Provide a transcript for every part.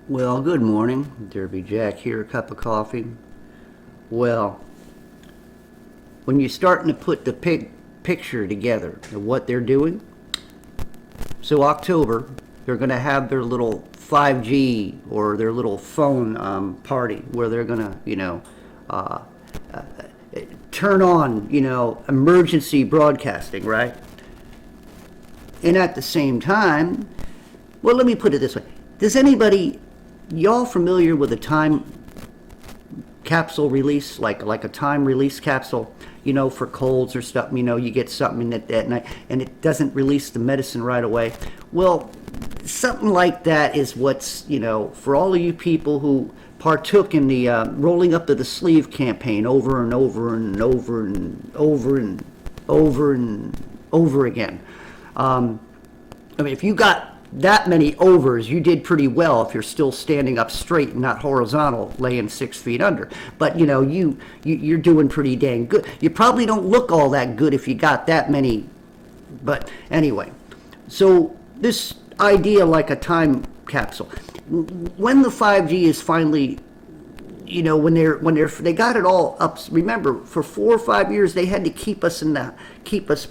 Well, good morning. Derby Jack here, a cup of coffee. Well, when you're starting to put the picture together of what they're doing, so October, they're going to have their little 5G or their little phone party where they're going to, uh, turn on, emergency broadcasting, right? And at the same time, well, let me put it this way. Does anybody, y'all familiar with a time capsule release, like a time release capsule, for colds or stuff, you get something that night and it doesn't release the medicine right away. Well, something like that is what's, for all of you people who partook in the rolling up of the sleeve campaign over and over and over and over and over and over again. I mean, if you got that many overs, you did pretty well if you're still standing up straight and not horizontal, laying 6 feet under. But you're doing pretty dang good. You probably don't look all that good if you got that many. But anyway, so this idea like a time capsule, when the 5G is finally, they got it all up. Remember, for 4 or 5 years they had to keep us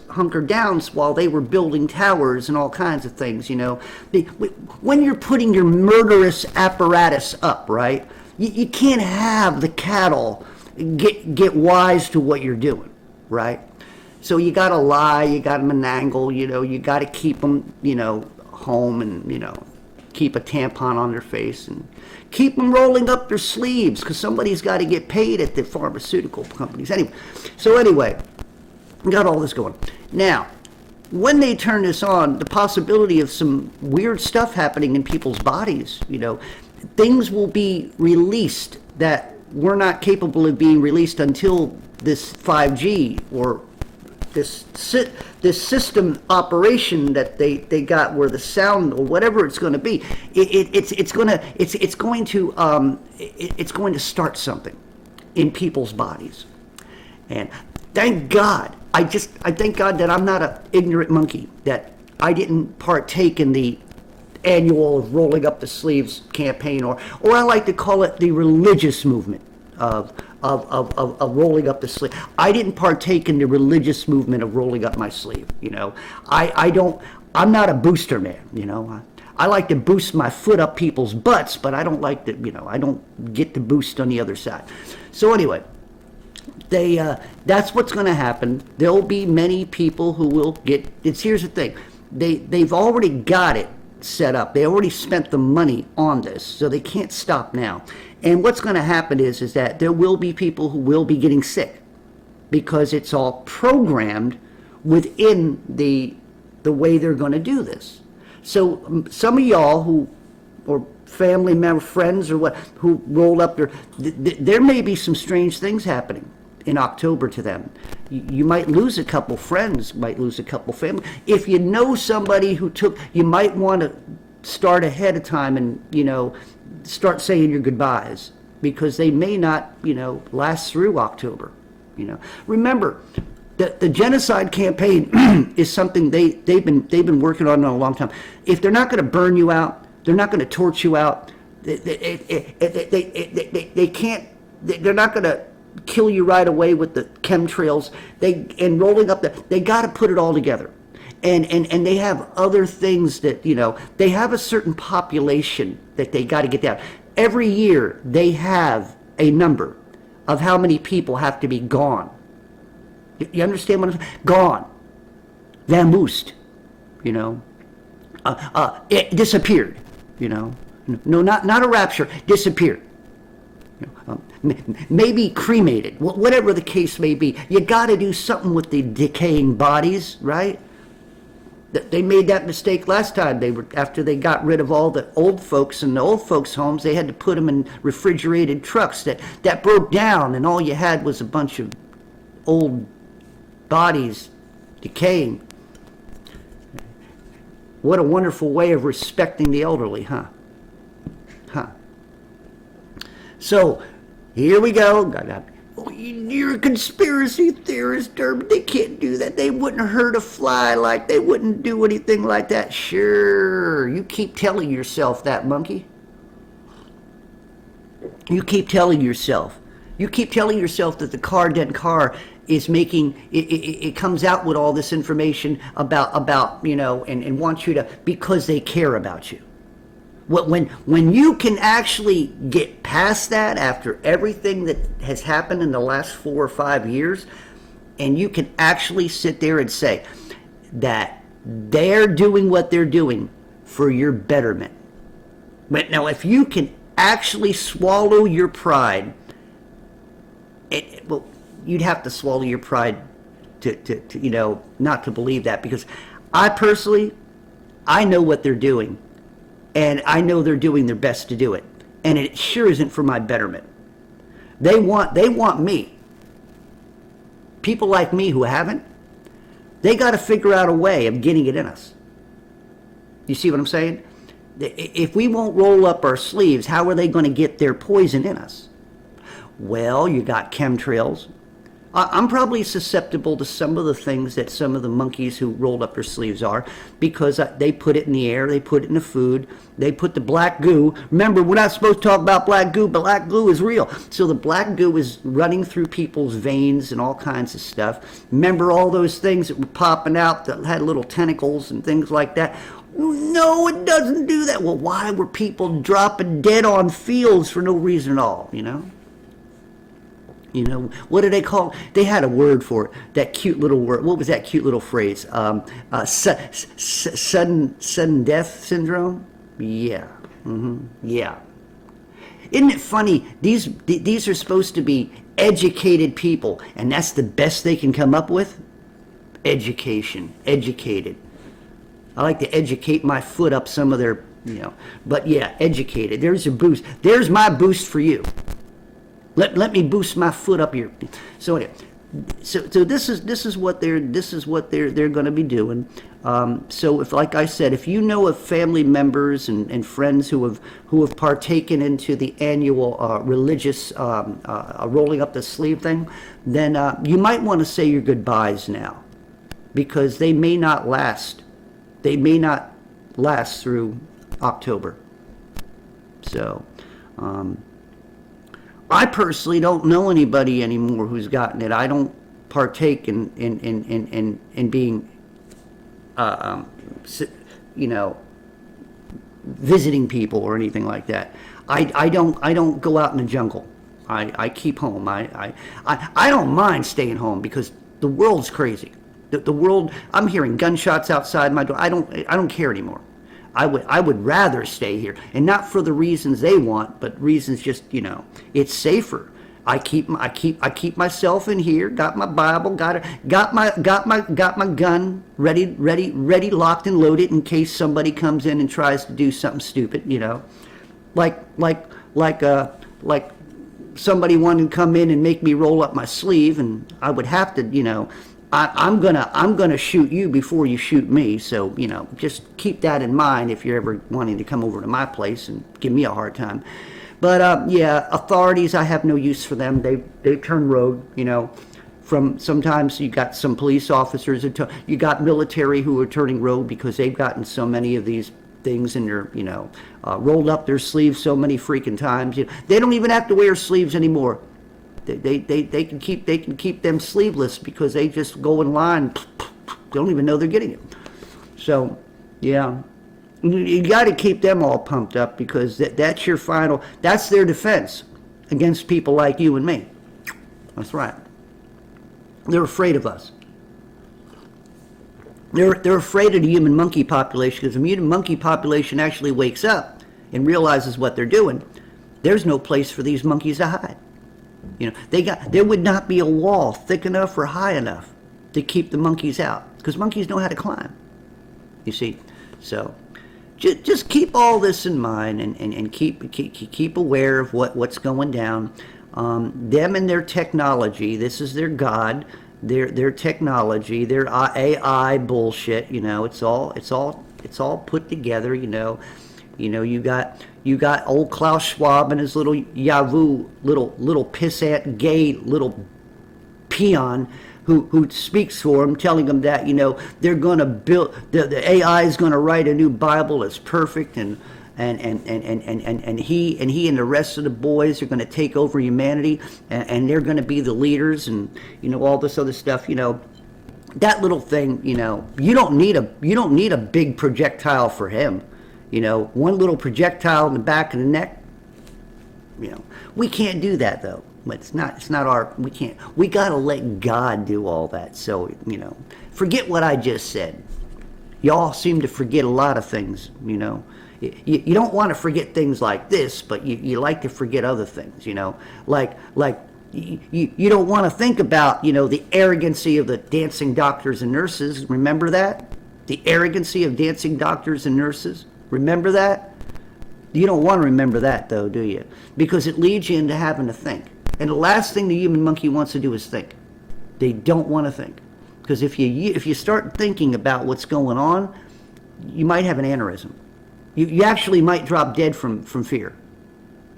hunkered down while they were building towers and all kinds of things. When you're putting your murderous apparatus up, right? You can't have the cattle get wise to what you're doing, right? So you got to lie, you got to manangle, you got to keep them, home and keep a tampon on their face and keep them rolling up their sleeves because somebody's got to get paid at the pharmaceutical companies. Anyway, we got all this going. Now, when they turn this on, the possibility of some weird stuff happening in people's bodies, things will be released that were not capable of being released until this 5G or this system operation that they got, where the sound or whatever it's going to be, it's going to start something in people's bodies. And thank God, I thank God that I'm not an ignorant monkey, that I didn't partake in the annual rolling up the sleeves campaign, or I like to call it the religious movement of rolling up the sleeve. I didn't partake in the religious movement of rolling up my sleeve. I'm not a booster man. I like to boost my foot up people's butts, but I don't like to, I don't get to boost on the other side. So anyway, that's what's going to happen. There'll be many people who will get. Here's the thing, they've already got it set up. They already spent the money on this, so they can't stop now. And what's going to happen is that there will be people who will be getting sick because it's all programmed within the way they're going to do this. So some of y'all who, or family member, friends, or what, who rolled up there may be some strange things happening in October to them. You might lose a couple friends, might lose a couple family. If you know somebody who you might want to start ahead of time and, start saying your goodbyes, because they may not, last through October. Remember, the genocide campaign is something they've been working on a long time. If they're not going to burn you out, they're not going to torch you out. They can't. They're not going to kill you right away with the chemtrails. And rolling up they got to put it all together. And they have other things that, they have a certain population that they got to get down. Every year they have a number of how many people have to be gone. You understand what I'm saying? Gone. Vamoosed. It disappeared. No, not a rapture, disappeared. Maybe cremated, whatever the case may be. You got to do something with the decaying bodies, right? They made that mistake last time. After they got rid of all the old folks in the old folks' homes, they had to put them in refrigerated trucks that broke down, and all you had was a bunch of old bodies decaying. What a wonderful way of respecting the elderly, huh? So, here we go. You're a conspiracy theorist, Derby. They can't do that. They wouldn't hurt a fly, they wouldn't do anything like that. Sure, you keep telling yourself that, monkey. You keep telling yourself. You keep telling yourself that the car is making it comes out with all this information about and wants you to, because they care about you. When you can actually get past that after everything that has happened in the last 4 or 5 years, and you can actually sit there and say that they're doing what they're doing for your betterment. But now, if you can actually swallow your pride, well, you'd have to swallow your pride to not to believe that, because I personally, I know what they're doing, and I know they're doing their best to do it, and it sure isn't for my betterment. They want me. People like me who haven't, they got to figure out a way of getting it in us. You see what I'm saying? If we won't roll up our sleeves, how are they going to get their poison in us? Well, you got chemtrails. I'm probably susceptible to some of the things that some of the monkeys who rolled up their sleeves are, because they put it in the air, they put it in the food, they put the black goo. Remember, we're not supposed to talk about black goo, but black goo is real. So the black goo is running through people's veins and all kinds of stuff. Remember all those things that were popping out that had little tentacles and things like that? No, it doesn't do that. Well, why were people dropping dead on fields for no reason at all, what do they call it? They had a word for it, that cute little word. What was that cute little phrase? Sudden death syndrome? Yeah. Yeah. Isn't it funny? These are supposed to be educated people, and that's the best they can come up with? Education. Educated. I like to educate my foot up some of their, but yeah, educated. There's your boost. There's my boost for you. Let me boost my foot up here. So anyway, so this is what they're going to be doing. So if, like I said, if you know of family members and friends who have partaken into the annual religious rolling up the sleeve thing, then you might want to say your goodbyes now, because they may not last. They may not last through October. So. I personally don't know anybody anymore who's gotten it. I don't partake in being, visiting people or anything like that. I don't go out in the jungle. I keep home. I don't mind staying home, because the world's crazy. The world. I'm hearing gunshots outside my door. I don't care anymore. I would rather stay here, and not for the reasons they want, but reasons just, it's safer. I keep myself in here, got my Bible, got my gun ready, locked and loaded in case somebody comes in and tries to do something stupid, like somebody wanted to come in and make me roll up my sleeve, and I would have to, I'm gonna shoot you before you shoot me. So just keep that in mind if you're ever wanting to come over to my place and give me a hard time. But yeah, authorities, I have no use for them. They turn rogue. From sometimes you got some police officers, you got military who are turning rogue because they've gotten so many of these things and they're rolled up their sleeves so many freaking times. They don't even have to wear sleeves anymore. They can keep them sleeveless because they just go in line. They don't even know they're getting it. So, yeah, you got to keep them all pumped up, because that's your final. That's their defense against people like you and me. That's right. They're afraid of us. They're afraid of the human monkey population, because the human monkey population actually wakes up and realizes what they're doing. There's no place for these monkeys to hide. There would not be a wall thick enough or high enough to keep the monkeys out, because monkeys know how to climb. You see, so just keep all this in mind and keep aware of what's going down. Them and their technology. This is their God. Their technology. Their AI bullshit. It's all put together. You got old Klaus Schwab and his little Yahoo, little pissant, gay little peon who speaks for him, telling them that they're going to build, the AI is going to write a new Bible that's perfect, and and he and the rest of the boys are going to take over humanity, and they're going to be the leaders, and all this other stuff. That little thing. You don't need a big projectile for him. One little projectile in the back of the neck. We can't do that though. It's not our. We can't. We got to let God do all that. So forget what I just said. Y'all seem to forget a lot of things. You don't want to forget things like this, but you like to forget other things. Like you don't want to think about the arrogancy of the dancing doctors and nurses. Remember that? The arrogancy of dancing doctors and nurses. Remember that? You don't want to remember that though, do you? Because it leads you into having to think. And the last thing the human monkey wants to do is think. They don't want to think. Because if you start thinking about what's going on, you might have an aneurysm. You actually might drop dead from fear.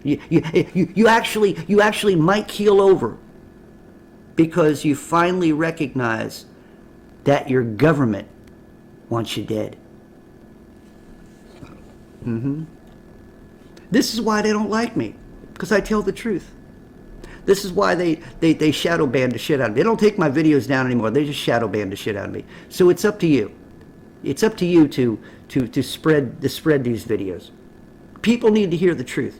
You actually might keel over because you finally recognize that your government wants you dead. This is why they don't like me, because I tell the truth. This is why they shadow ban the shit out of me. They don't take my videos down anymore. They just shadow ban the shit out of me. So it's up to you. It's up to you to spread these videos. People need to hear the truth.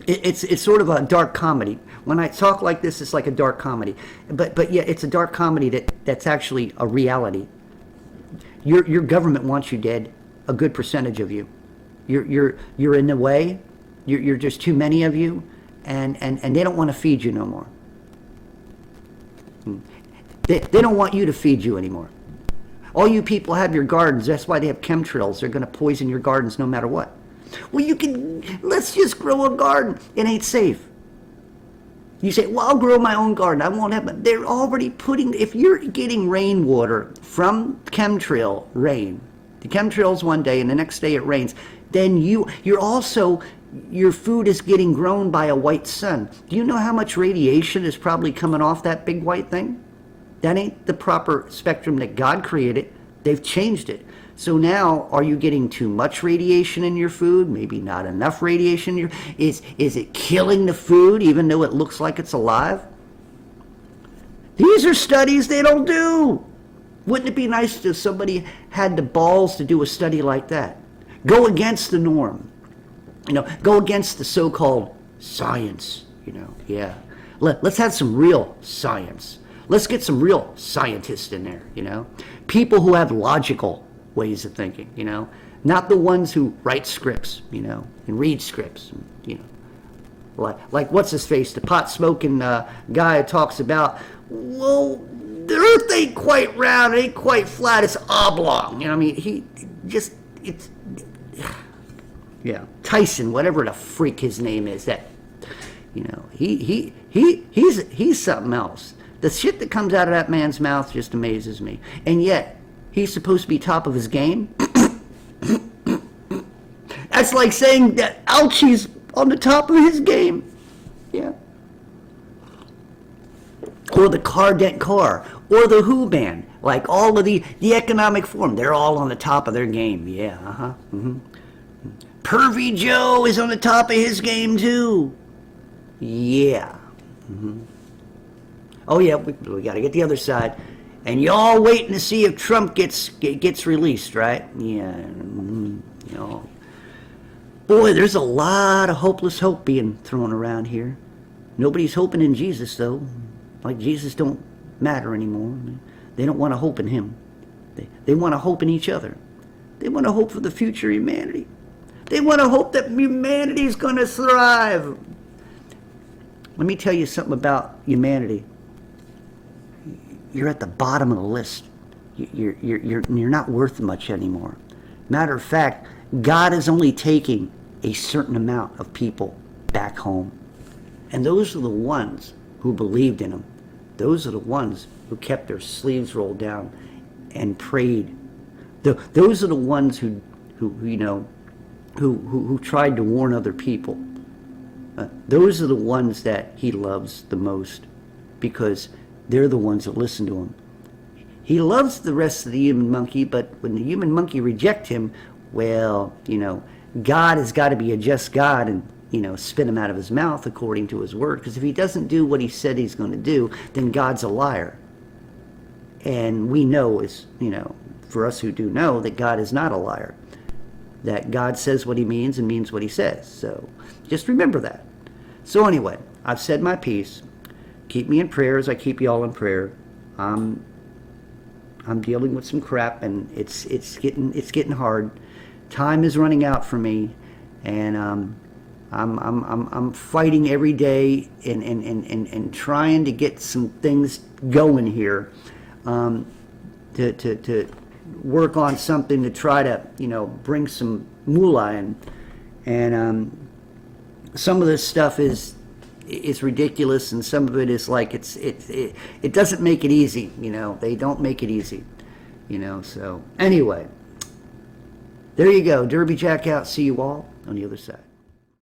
It's sort of a dark comedy. When I talk like this, it's like a dark comedy. But yeah, it's a dark comedy that's actually a reality. Your government wants you dead. A good percentage of you. You're in the way. You're just too many of you, and they don't want to feed you no more. They don't want you to feed you anymore. All you people have your gardens. That's why they have chemtrails. They're going to poison your gardens no matter what. Well, let's just grow a garden. It ain't safe. You say, well, I'll grow my own garden. I won't have it. They're already if you're getting rainwater from chemtrail rain, the chemtrails one day and the next day it rains, then your food is getting grown by a white sun. Do you know how much radiation is probably coming off that big white thing? That ain't the proper spectrum that God created. They've changed it. So now, are you getting too much radiation in your food? Maybe not enough radiation. Is it killing the food even though it looks like it's alive? These are studies they don't do. Wouldn't it be nice if somebody had the balls to do a study like that? Go against the norm. Go against the so-called science. Yeah. Let's have some real science. Let's get some real scientists in there, People who have logical ways of thinking, Not the ones who write scripts, and read scripts, Like what's his face, the pot-smoking guy talks about, well, the earth ain't quite round, it ain't quite flat, it's oblong. Tyson, whatever the freak his name is, that, he's something else. The shit that comes out of that man's mouth just amazes me. And yet, he's supposed to be top of his game. That's like saying that Alchi's on the top of his game. Yeah. Or the Cardent Car. Or the Who Band. Like all of the Economic Forum. They're all on the top of their game. Yeah, Pervy Joe is on the top of his game too. Yeah. Oh yeah, we got to get the other side, and y'all waiting to see if Trump gets released, right? Yeah, Boy, there's a lot of hopeless hope being thrown around here. Nobody's hoping in Jesus though. Like Jesus don't matter anymore. They don't want to hope in him. They want to hope in each other. They want to hope for the future of humanity. They want to hope that humanity is going to thrive. Let me tell you something about humanity. You're at the bottom of the list. You're not worth much anymore. Matter of fact, God is only taking a certain amount of people back home. And those are the ones who believed in him. Those are the ones who kept their sleeves rolled down and prayed. Those are the ones who tried to warn other people. Those are the ones that he loves the most, because they're the ones that listen to him. He loves the rest of the human monkey, but when the human monkey reject him, well, God has got to be a just God and, spit him out of his mouth according to his word. Because if he doesn't do what he said he's going to do, then God's a liar. And we know, for us who do know, that God is not a liar. That God says what he means and means what he says. So just remember that. So anyway, I've said my piece. Keep me in prayer as I keep you all in prayer. I'm dealing with some crap, and it's getting hard. Time is running out for me, and I'm fighting every day and trying to get some things going here, to work on something to try to bring some moolah in, and some of this stuff is ridiculous, and some of it is like it doesn't make it easy. They don't make it easy. So anyway, there you go. Derby Jack out. See you all on the other side.